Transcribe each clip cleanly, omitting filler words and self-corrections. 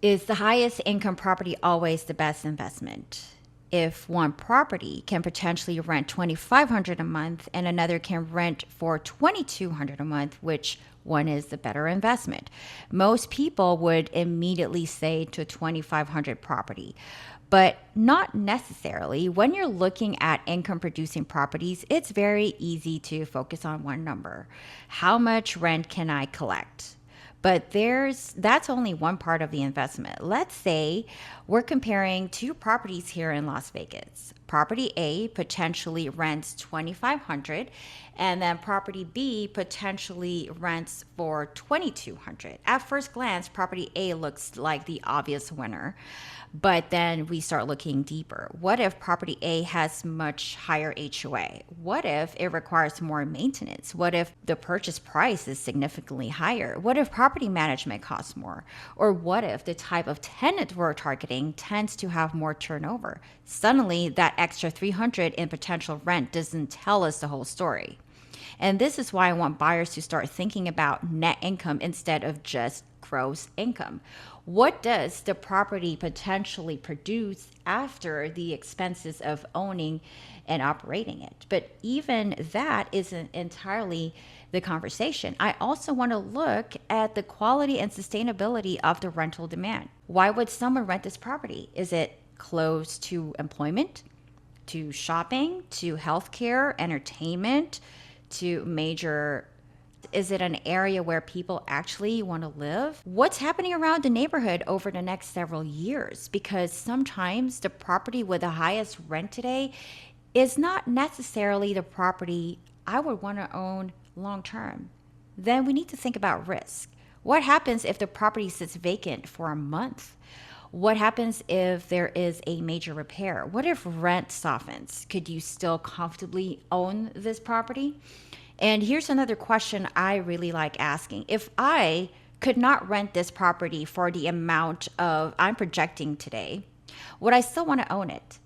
Is the highest income property always the best investment? If one property can potentially rent 2,500 a month and another can rent for 2,200 a month, which one is the better investment? Most people would immediately say to 2,500 property, but not necessarily. When you're looking at income producing properties, it's very easy to focus on one number. How much rent can I collect? But that's only one part of the investment. Let's say we're comparing two properties here in Las Vegas. Property A potentially rents 2,500 and then property B potentially rents for 2,200. At first glance, property A looks like the obvious winner. But then we start looking deeper. What if property A has much higher HOA? What if it requires more maintenance? What if the purchase price is significantly higher? What if property management costs more? Or what if the type of tenant we're targeting tends to have more turnover? Suddenly, that extra 300 in potential rent doesn't tell us the whole story. And this is why I want buyers to start thinking about net income instead of just gross income. What does the property potentially produce after the expenses of owning and operating it? But even that isn't entirely the conversation. I also want to look at the quality and sustainability of the rental demand. Why would someone rent this property? Is it close to employment, to shopping, to healthcare, entertainment, to major? Is it an area where people actually want to live? What's happening around the neighborhood over the next several years? Because sometimes the property with the highest rent today is not necessarily the property I would want to own long term. Then we need to think about risk. What happens if the property sits vacant for a month? What happens if there is a major repair? What if rent softens? Could you still comfortably own this property? And here's another question I really like asking. If I could not rent this property for the amount of I'm projecting today, would I still want to own it?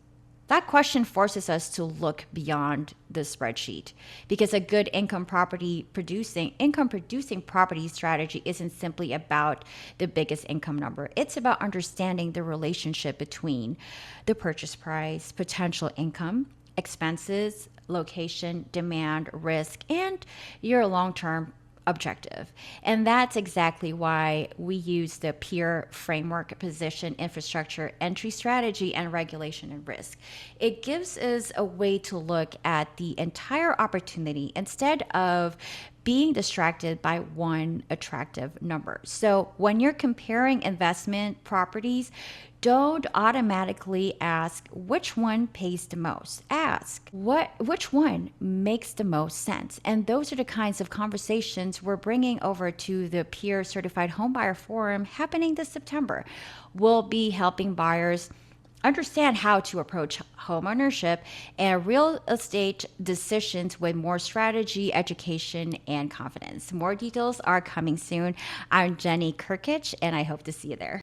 That question forces us to look beyond the spreadsheet, because a good income producing property strategy isn't simply about the biggest income number. It's about understanding the relationship between the purchase price, potential income, expenses, location, demand, risk, and your long-term objective. And that's exactly why we use the PIER Framework: position, infrastructure, entry strategy, and regulation and risk. It gives us a way to look at the entire opportunity instead of being distracted by one attractive number. So when you're comparing investment properties, don't automatically ask which one pays the most. Ask which one makes the most sense. And those are the kinds of conversations we're bringing over to the PIER Certified Homebuyer Forum happening this September. We'll be helping buyers understand how to approach homeownership and real estate decisions with more strategy, education, and confidence. More details are coming soon. I'm Jenny Kirkich, and I hope to see you there.